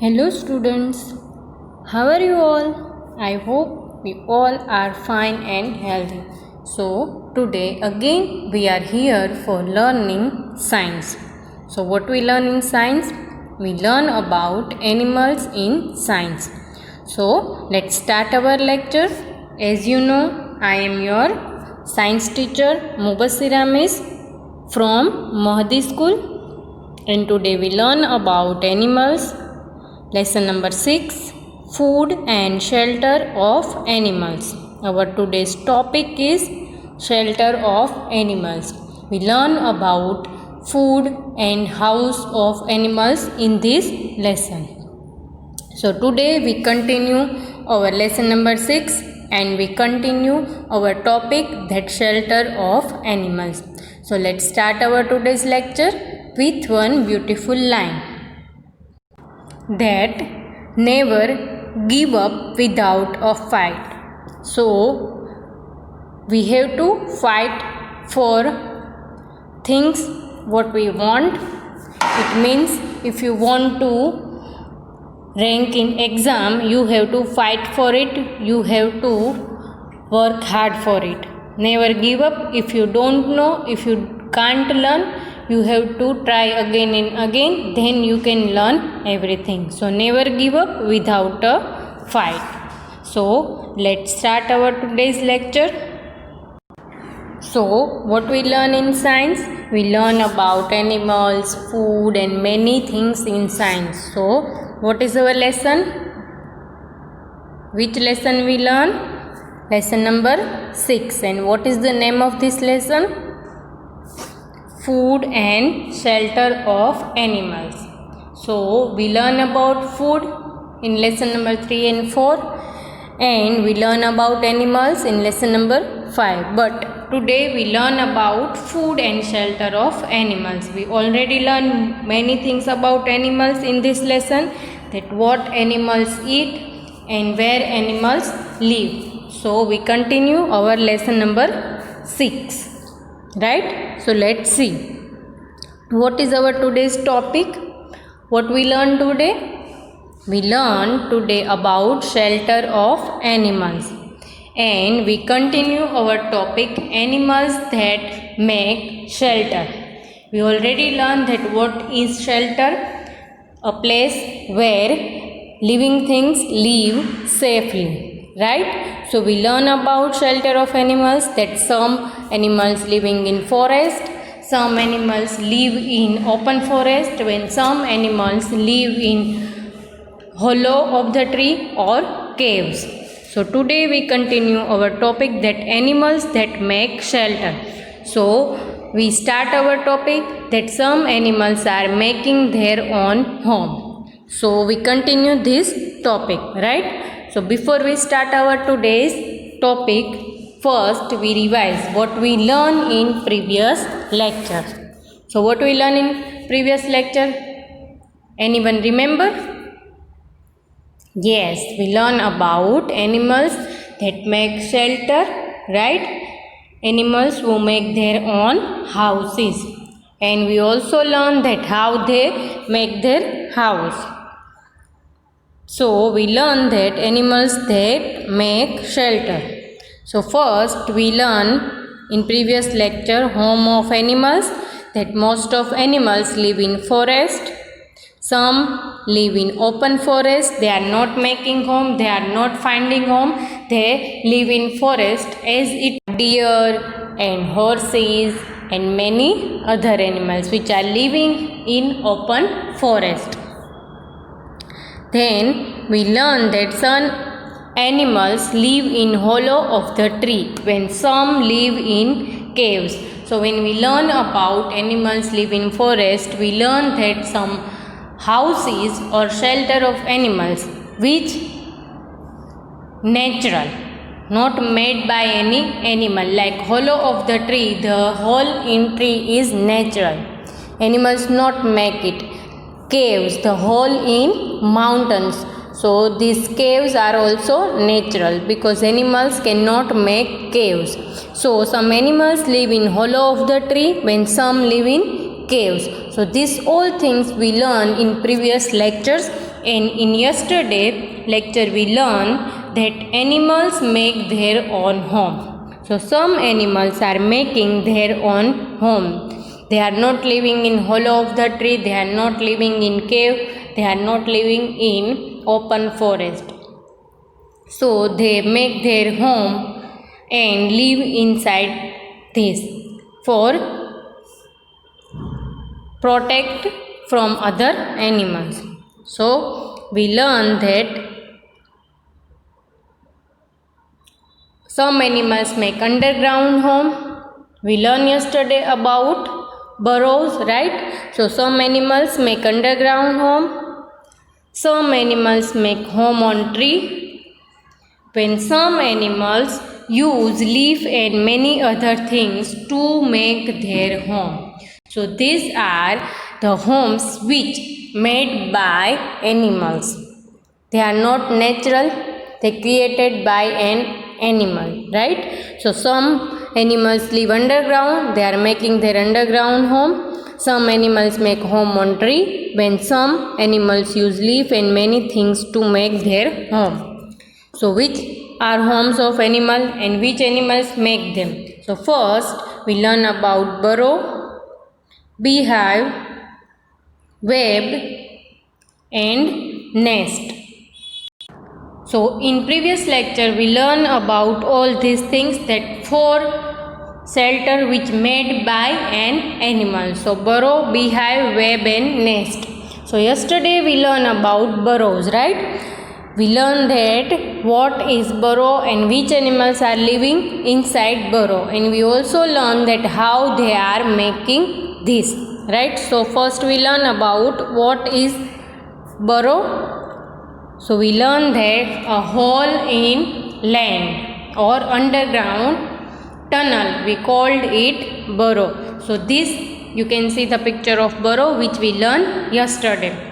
Hello students, how are you all? I hope we all are fine and healthy. So today again we are here for learning science. So what we learn in science? We learn about animals in science. So let's start our lecture. As you know, I am your science teacher Mubasira Miss from Mahdi School, and today we learn about animals. Lesson number 6, Food and Shelter of Animals. Our today's topic is Shelter of Animals. We learn about food and house of animals in this lesson. So today we continue our lesson number 6 and we continue our topic, that shelter of animals. So let's start our today's lecture with one beautiful line, that never give up without a fight. So we have to fight for things what we want. It means if you want to rank in exam, you have to fight for it, you have to work hard for it. Never give up. If you don't know, if you can't learn, you have to try again and again, then you can learn everything. So never give up without a fight. So let's start our today's lecture. So what we learn in science? We learn about animals, food and many things in science. So what is our lesson? Which lesson we learn? Lesson number 6. And what is the name of this lesson? Food and Shelter of Animals. So we learn about food in lesson number 3 and 4, and we learn about animals in lesson number 5. But today we learn about food and shelter of animals. We already learned many things about animals in this lesson, that what animals eat and where animals live. So we continue our lesson number 6. Right? So let's see. What is our today's topic? What we learn today? We learn today about shelter of animals. And we continue our topic, animals that make shelter. We already learned that what is shelter? A place where living things live safely. Right? So we learn about shelter of animals, that some animals living in forest, some animals live in open forest, when some animals live in hollow of the tree or caves. So today we continue our topic, that animals that make shelter. So we start our topic, that some animals are making their own home. So we continue this topic, right? So before we start our today's topic, first we revise what we learned in previous lecture. So what we learned in previous lecture? Anyone remember? Yes, we learn about animals that make shelter, right? Animals who make their own houses. And we also learn that how they make their house. So we learn that animals that make shelter. So first we learn in previous lecture, home of animals, that most of animals live in forest. Some live in open forest. They are not making home, they are not finding home, they live in forest, as it deer and horses and many other animals which are living in open forest. Then we learn that some animals live in hollow of the tree, when some live in caves. So when we learn about animals live in forest, we learn that some houses or shelter of animals which natural, not made by any animal, like hollow of the tree, the hole in tree is natural, animals not make it. Caves, the hole in mountains, so these caves are also natural, because animals cannot make caves. So some animals live in hollow of the tree, when some live in caves. So these all things we learned in previous lectures, and in yesterday lecture we learned that animals make their own home. So some animals are making their own home. They are not living in hollow of the tree, they are not living in cave, they are not living in open forest. So they make their home and live inside this for protect from other animals. So we learn that some animals make underground home. We learned yesterday about burrows, right? So some animals make underground home. Some animals make home on tree. When some animals use leaf and many other things to make their home. So these are the homes which made by animals. They are not natural, they created by an animal, right? So some animals live underground, they are making their underground home. Some animals make home on tree, when some animals use leaf and many things to make their home. So which are homes of animal and which animals make them? So first we learn about burrow, beehive, web and nest. So in previous lecture we learned about all these things, that four shelter which made by an animal. So burrow, beehive, web and nest. So yesterday we learned about burrows, right? We learned that what is burrow and which animals are living inside burrow, and we also learned that how they are making this, right? So first we learn about what is burrow. So we learned that a hole in land or underground tunnel, we called it burrow. So this you can see the picture of burrow which we learned yesterday.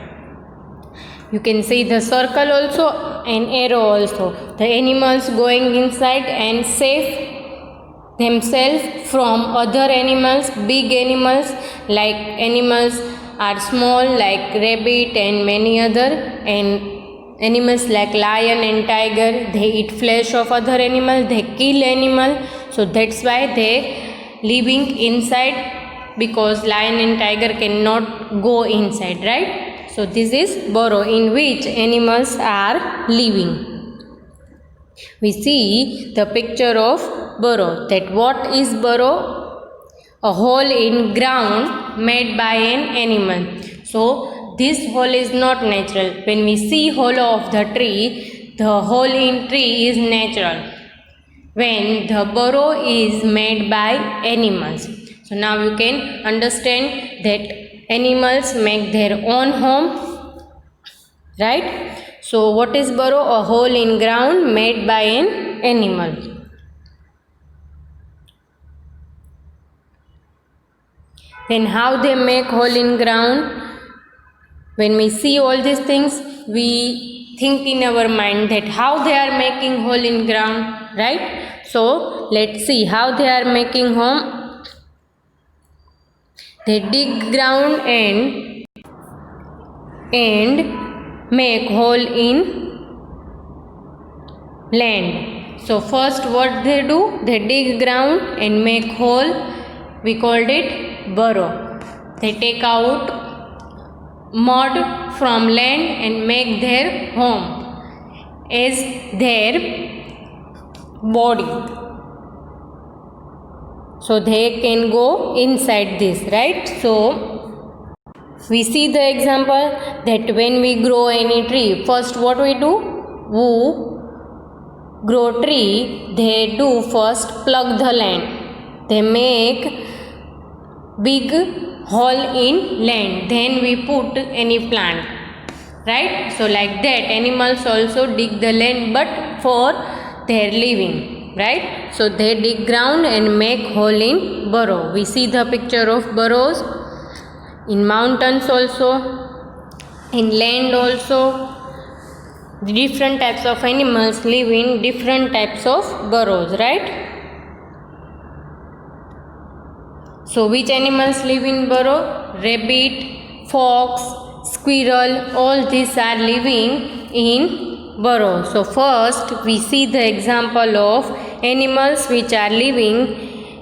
You can see the circle also and arrow also. The animals going inside and save themselves from other animals, big animals, like animals are small like rabbit and many other, and animals like lion and tiger, they eat flesh of other animals, they kill animal. So that's why they living inside, because lion and tiger cannot go inside, right? So this is burrow in which animals are living. We see the picture of burrow. That what is burrow? A hole in ground made by an animal. So this hole is not natural. When we see hollow of the tree, the hole in tree is natural. When the burrow is made by animals. So now you can understand that animals make their own home, right? So what is burrow? A hole in ground made by an animal. Then how they make hole in ground? When we see all these things, we think in our mind that how they are making hole in ground, right? So let's see how they are making home. They dig ground and make hole in land. So first what they do? They dig ground and make hole. We called it burrow. They take out mud from land and make their home as their body. So they can go inside this, right? So we see the example that when we grow any tree, first what we do? Who grow tree, they do first plug the land. They make big hole in land. Then we put any plant, right? So like that animals also dig the land, but for their living, right? So they dig ground and make hole in burrow. We see the picture of burrows in mountains also, in land also. The different types of animals live in different types of burrows, right? So which animals live in burrow? Rabbit, fox, squirrel, all these are living in burrow. So first we see the example of animals which are living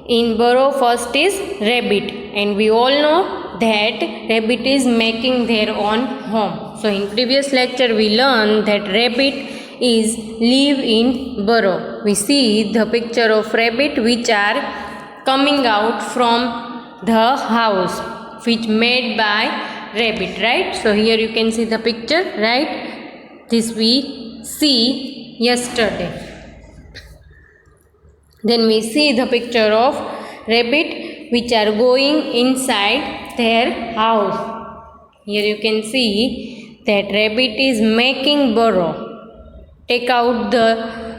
in burrow. First is rabbit, and we all know that rabbit is making their own home. So in previous lecture we learned that rabbit is live in burrow. We see the picture of rabbit which are coming out from the house which made by rabbit, right? So here you can see the picture, right? This we see yesterday. Then we see the picture of rabbit which are going inside their house. Here you can see that rabbit is making burrow, take out the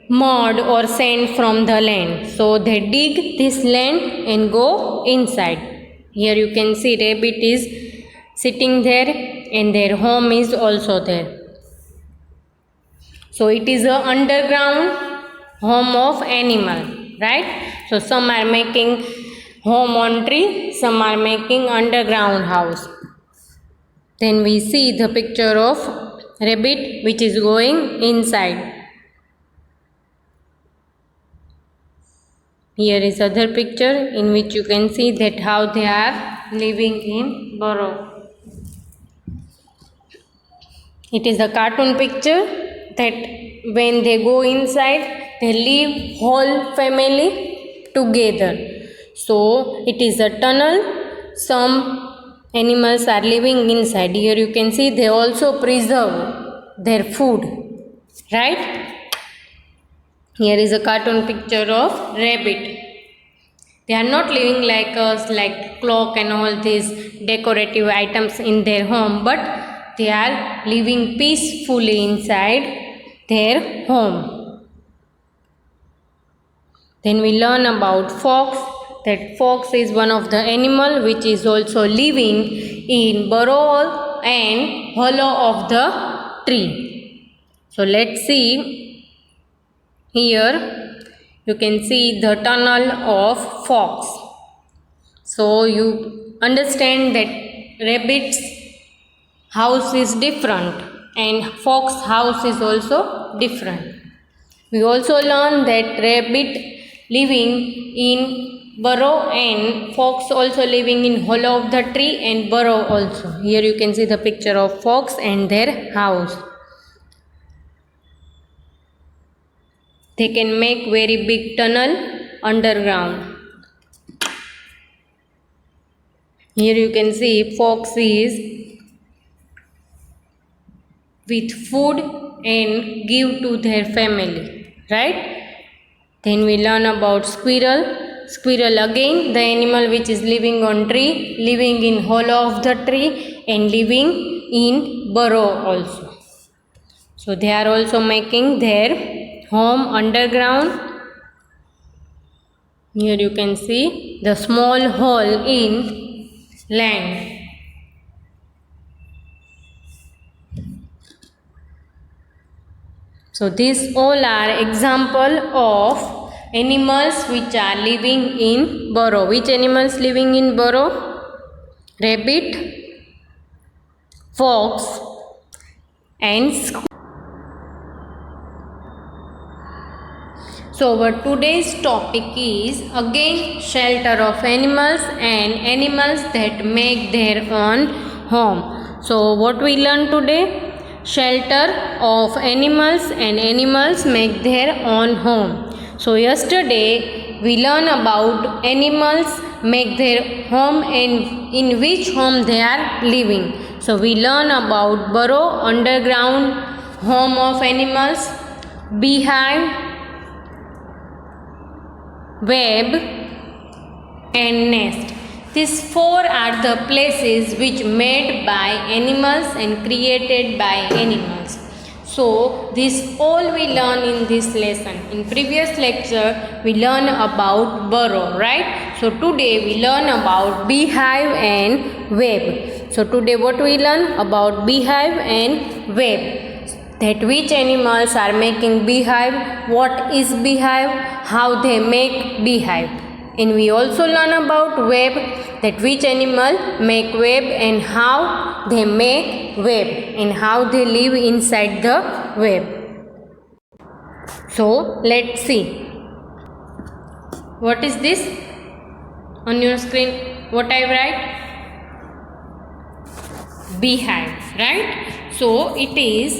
mud or sand from the land. So they dig this land and go inside. Here you can see rabbit is sitting there and their home is also there. So it is a underground home of animal, right? So some are making home on tree, some are making underground house. Then we see the picture of rabbit which is going inside. Here is other picture in which you can see that how they are living in burrow. It is a cartoon picture that when they go inside, they live whole family together. So it is a tunnel. Some animals are living inside. Here you can see they also preserve their food, right? Here is a cartoon picture of rabbit. They are not living like us, like clock and all these decorative items in their home, but they are living peacefully inside their home. Then we learn about fox, that fox is one of the animal which is also living in burrow and hollow of the tree. So let's see. Here you can see the tunnel of fox. So you understand that rabbit's house is different and fox house is also different. We also learn that rabbit living in burrow and fox also living in hollow of the tree and burrow also. Here you can see the picture of fox and their house. They can make very big tunnel underground. Here you can see fox is with food and give to their family, right? Then we learn about squirrel. Squirrel again the animal which is living on tree, living in hollow of the tree and living in burrow also. So they are also making their home underground. Here you can see the small hole in land. So these all are example of animals which are living in burrow. Which animals living in burrow? Rabbit, fox and squirrel. So our today's topic is again shelter of animals and animals that make their own home. So what we learned today? Shelter of animals and animals make their own home. So yesterday we learned about animals make their home and in which home they are living. So we learn about burrow, underground home of animals, beehive, web and nest. These four are the places which made by animals and created by animals. So this all we learn in this lesson. In previous lecture we learn about burrow, right? So today we learn about beehive and web. So today what we learn about beehive and web. That which animals are making beehive, what is beehive, how they make beehive. and we also learn about web, that which animal make web and how they make web and how they live inside the web. So let's see. What is this on your screen? What I write? Beehive, right? So it is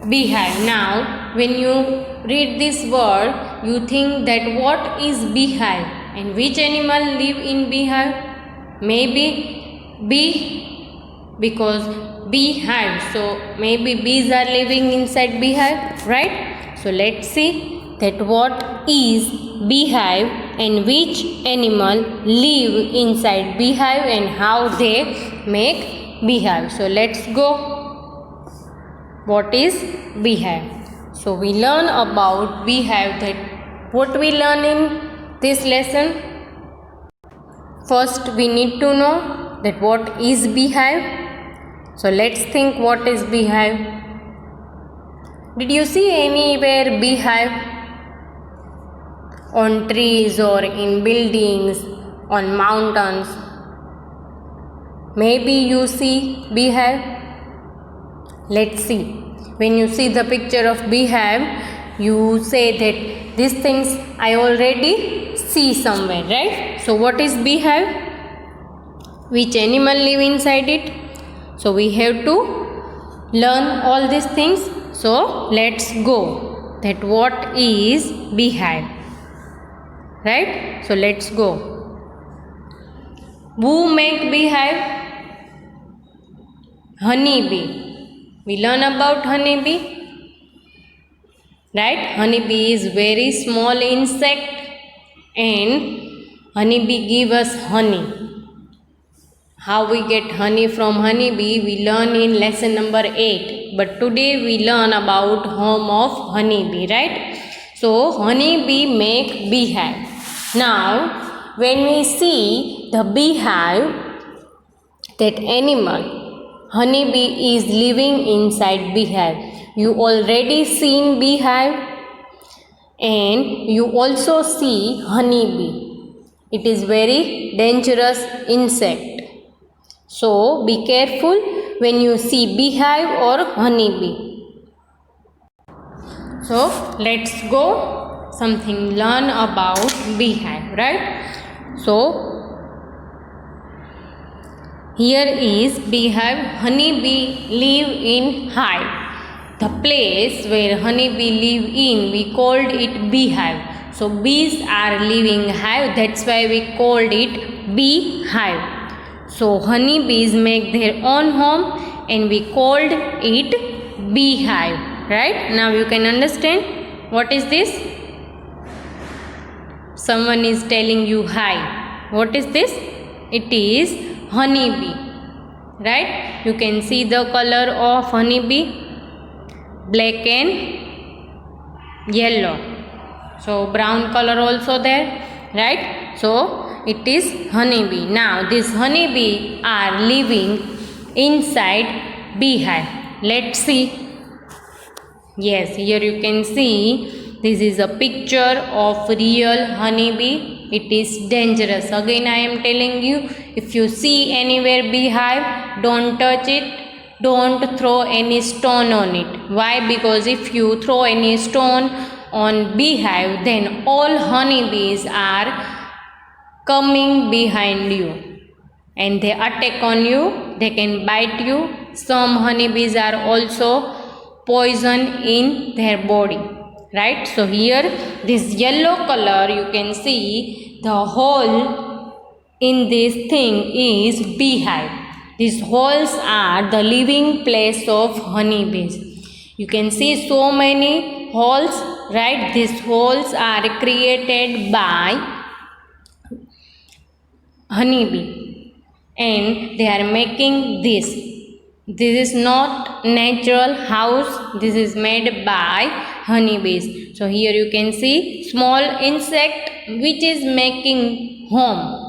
beehive. Now when you read this word, you think that what is beehive and which animal live in beehive? Maybe bee, because beehive, so maybe bees are living inside beehive, right? So let's see that what is beehive and which animal live inside beehive and how they make beehive. So let's go. What is beehive? So we learn about beehive, that what we learn in this lesson. First we need to know that what is beehive. So let's think what is beehive. Did you see anywhere beehive? On trees or in buildings, on mountains? Maybe you see beehive. Let's see. When you see the picture of beehive, you say that these things I already see somewhere, right? So what is beehive? Which animal live inside it? So we have to learn all these things. So let's go. That what is beehive, right? So let's go. Who make beehive? Honeybee. We learn about honeybee, right? Honeybee is very small insect and honeybee give us honey. How we get honey from honeybee we learn in lesson number 8. But today we learn about home of honeybee, right? So honeybee make beehive. Now when we see the beehive, that animal, honeybee is living inside beehive. You already seen beehive and you also see honeybee. It is very dangerous insect. So be careful when you see beehive or honeybee. So let's go something learn about beehive, right? So here is beehive. Honeybee live in hive. The place where honeybee live in, we called it beehive. So bees are living hive, that's why we called it beehive. So honeybees make their own home and we called it beehive, right? Now you can understand what is this? Someone is telling you hi. What is this? It is honeybee, right? You can see the color of honeybee, black and yellow. So brown color also there, right? So it is honeybee. Now this honeybee are living inside beehive. Let's see. Yes, here you can see this is a picture of real honeybee. It is dangerous. Again I am telling you, if you see anywhere beehive, don't touch it. Don't throw any stone on it. Why? Because if you throw any stone on beehive, then all honeybees are coming behind you and they attack on you. They can bite you. Some honeybees are also poison in their body, right? So here this yellow color, you can see the hole in this thing is beehive. These holes are the living place of honeybees. You can see so many holes, right? These holes are created by honeybee and they are making this. This is not natural house. This is made by honeybees. So here you can see small insect which is making home.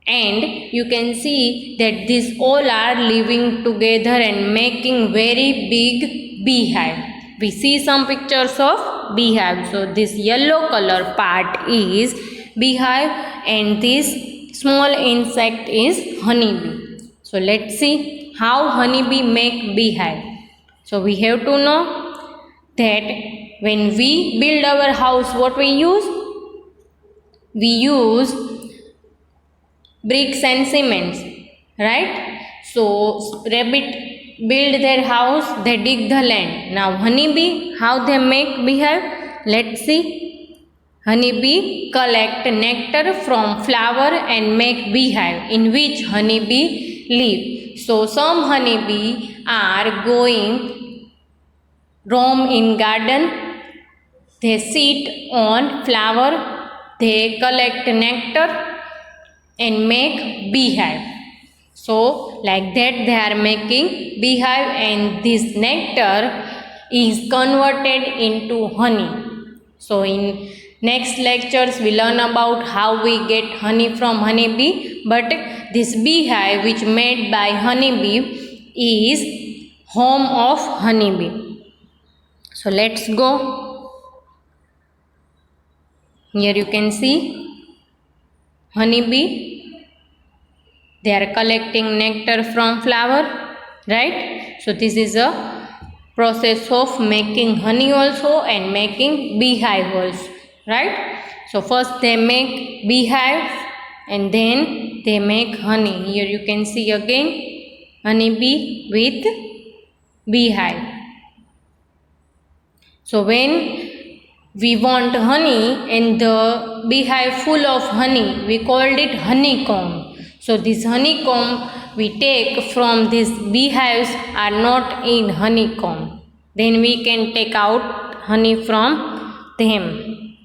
And you can see that these all are living together and making very big beehive. We see some pictures of beehive. So this yellow color part is beehive, and this small insect is honeybee. So let's see how honeybee make beehive. So we have to know that when we build our house, what we use? We use bricks and cements, right? So rabbit build their house, they dig the land. Now honeybee, how they make beehive? Let's see. Honeybee collect nectar from flower and make beehive in which honeybee live. So some honeybee are going roam in garden, they sit on flower, they collect nectar and make beehive. So like that they are making beehive, and this nectar is converted into honey. So in next lectures we learn about how we get honey from honeybee, but this beehive which made by honeybee is home of honeybee. So let's go. Here you can see honeybee. They are collecting nectar from flower, right? So this is a process of making honey also and making beehive also, right? So first they make beehive and then they make honey. Here you can see again honeybee with beehive. So when we want honey and the beehive full of honey, we called it honeycomb. So this honeycomb we take from these beehives are not in honeycomb. Then we can take out honey from them.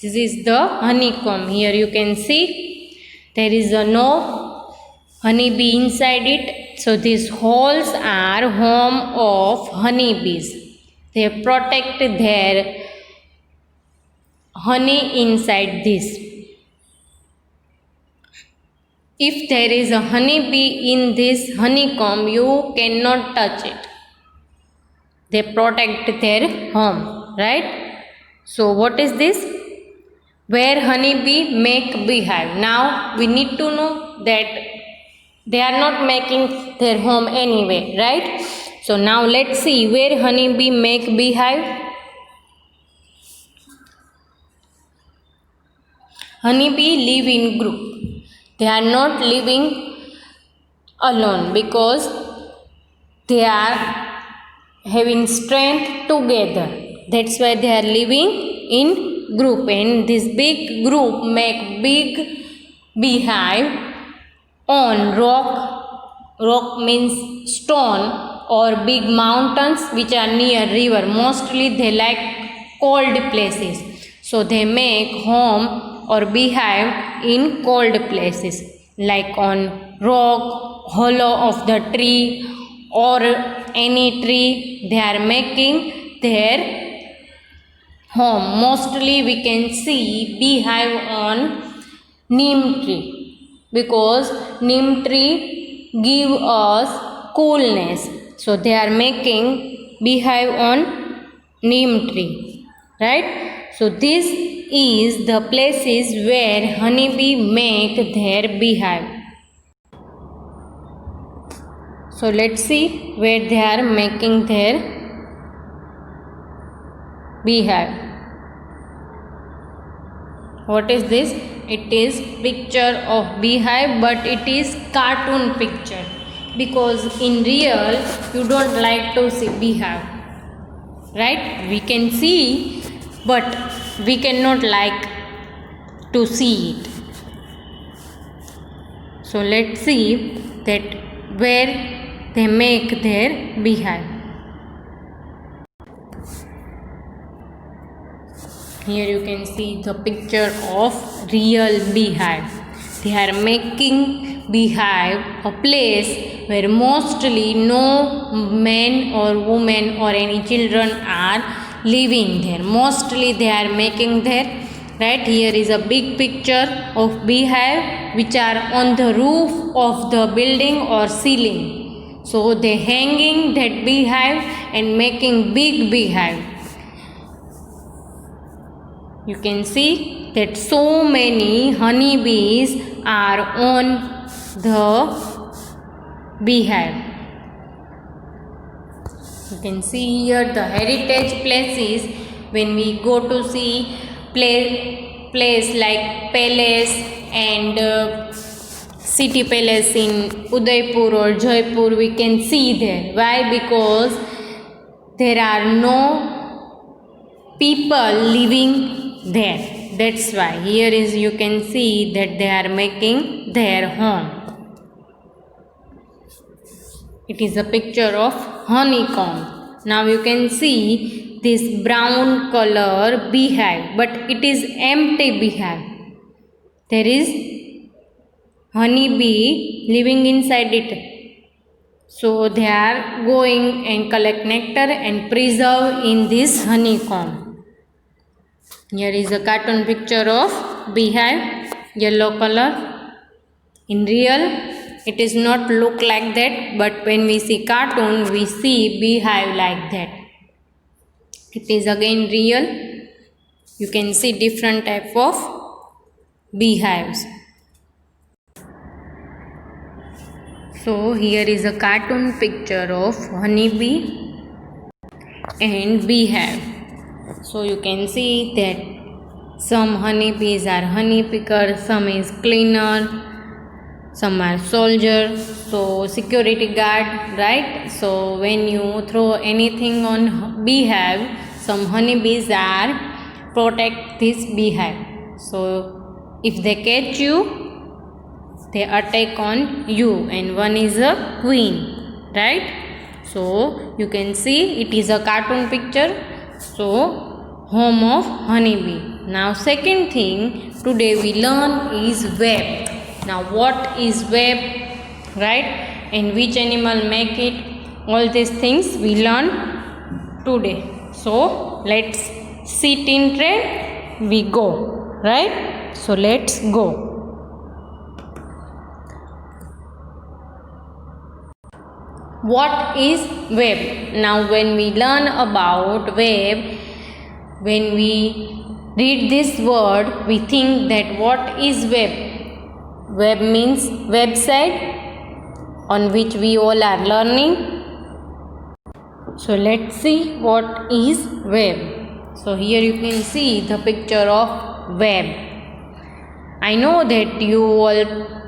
This is the honeycomb. Here you can see there is no honeybee inside it. So these holes are home of honeybees. They protect their honey inside this. If there is a honeybee in this honeycomb, you cannot touch it. They protect their home, right? So what is this? Where honeybee make beehive. Now we need to know that they are not making their home anyway, right? So now let's see where honeybee make beehive. Honeybee live in group. They are not living alone because they are having strength together. That's why they are living in group, and this big group make big beehive on rock. Rock means stone or big mountains which are near river. Mostly they like cold places. So they make home or beehive in cold places like on rock, hollow of the tree or any tree. They are making their home. Mostly we can see beehive on neem tree because neem tree give us coolness. So they are making beehive on neem tree, right? So this is the places where honeybee make their beehive. So let's see where they are making their beehive. What is this? It is picture of beehive, but it is cartoon picture because in real you don't like to see beehive, right? We can see, but we cannot like to see it. So let's see that where they make their beehive. Here you can see the picture of real beehive. They are making beehive a place where mostly no men or women or any children are living there. Mostly they are making there, right? Here is a big picture of beehive which are on the roof of the building or ceiling. So they hanging that beehive and making big beehive. you can see that so many honeybees are on the beehive. You can see here the heritage places. When we go to see place like palace and city palace in Udaipur or Jaipur, we can see there. Why? Because there are no people living there. That's why here is you can see that they are making their home. It is a picture of honeycomb. Now you can see this brown color beehive, but it is empty beehive. There is honeybee living inside it. So they are going and collect nectar and preserve in this honeycomb. Here is a cartoon picture of beehive, yellow color. In real, it is not look like that, but when we see cartoon, we see beehive like that. It is again real. You can see different type of beehives. So here is a cartoon picture of honeybee and beehive. So you can see that some honeybees are honey picker, some is cleaner, some are soldier, so security guard, right? So when you throw anything on beehive, some honeybees are protect this beehive. So if they catch you, they attack on you, and one is a queen, right? So you can see it is a cartoon picture. So home of honeybee. Now second thing today we learn is web. Now what is web, right? And which animal make it? All these things we learn today. So let's sit in train, we go, right? So let's go. What is web? Now when we learn about web, when we read this word, we think that what is web? Web means website on which we all are learning. So let's see what is web. So here you can see the picture of web. I know that you all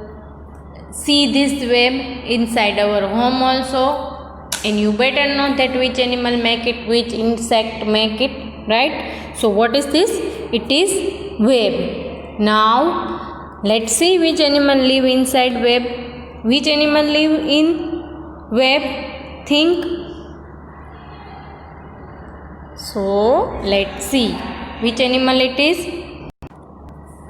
see this web inside our home also, and you better know that which animal make it, which insect make it, right? So what is this? It is web. Now let's see which animal live inside web. Which animal live in web? Think. So let's see which animal it is.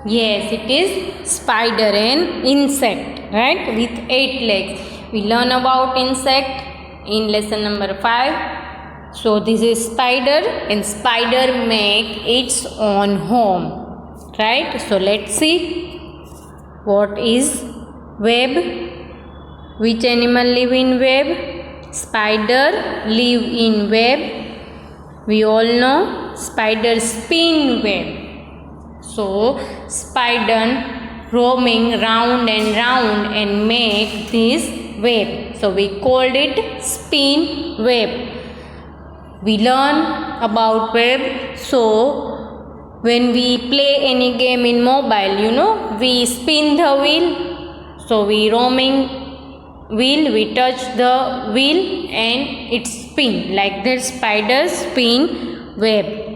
Yes, it is spider and insect, right? With 8 legs. We learn about insect in lesson number 5. So this is spider, and spider make its own home, right? So let's see what is web. Which animal live in web? Spider live in web. We all know spider spin web. So spider roaming round and round and make this web. So we called it spin web. We learn about web. So when we play any game in mobile, we spin the wheel. So we roaming wheel, we touch the wheel and it spin. Like that spider spin web.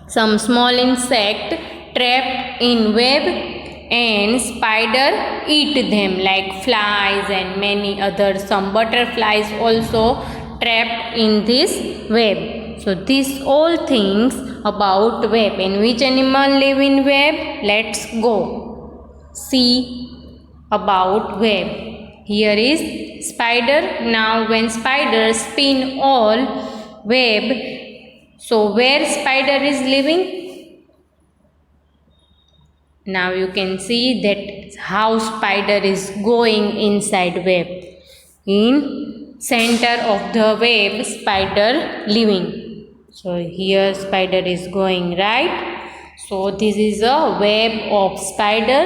Some small insect trapped in web, and spider eat them like flies and many others. Some butterflies also trapped in this web. So these all things about web. And which animal live in web? Let's go see about web. Here is spider. Now when spider spin all web, so where spider is living? Now you can see that how spider is going inside web. In center of the web, spider living. So here spider is going right. So this is a web of spider,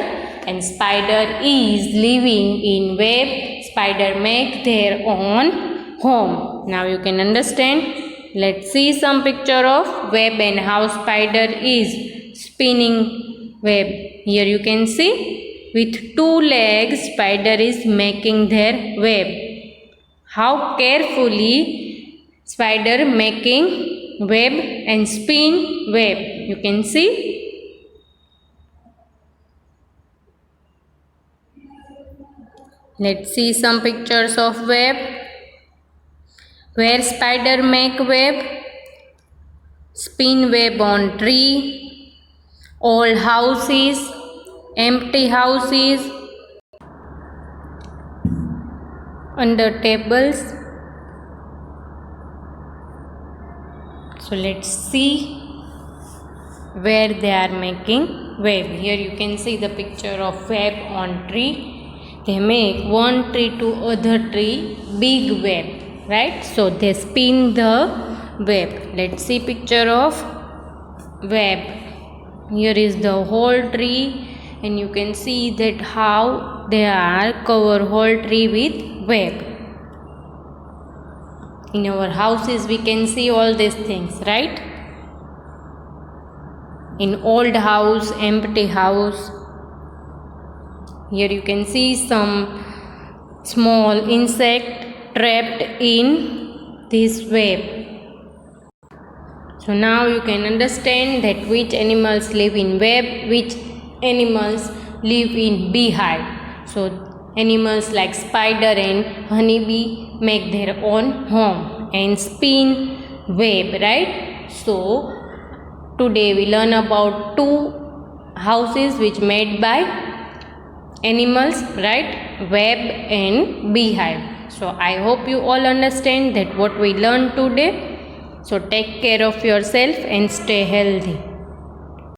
and spider is living in web. Spider make their own home. Now you can understand. Let's see some picture of web and how spider is spinning web. Here you can see with 2 legs spider is making their web. How carefully spider making web and spin web. You can see. Let's see some pictures of web. Where spider make web, spin web on tree, old houses, empty houses, under tables. So let's see where they are making web. Here you can see the picture of web on tree. They make one tree to other tree big web. Right, so they spin the web. Let's see picture of web. Here is the whole tree, and you can see that how they are cover whole tree with web. In our houses we can see all these things, right? In old house, empty house. Here you can see some small insect trapped in this web. So now you can understand that which animals live in web, which animals live in beehive. So animals like spider and honeybee make their own home and spin web, right? So today we learn about 2 houses which made by animals, right? Web and beehive. So I hope you all understand that what we learned today. So take care of yourself and stay healthy.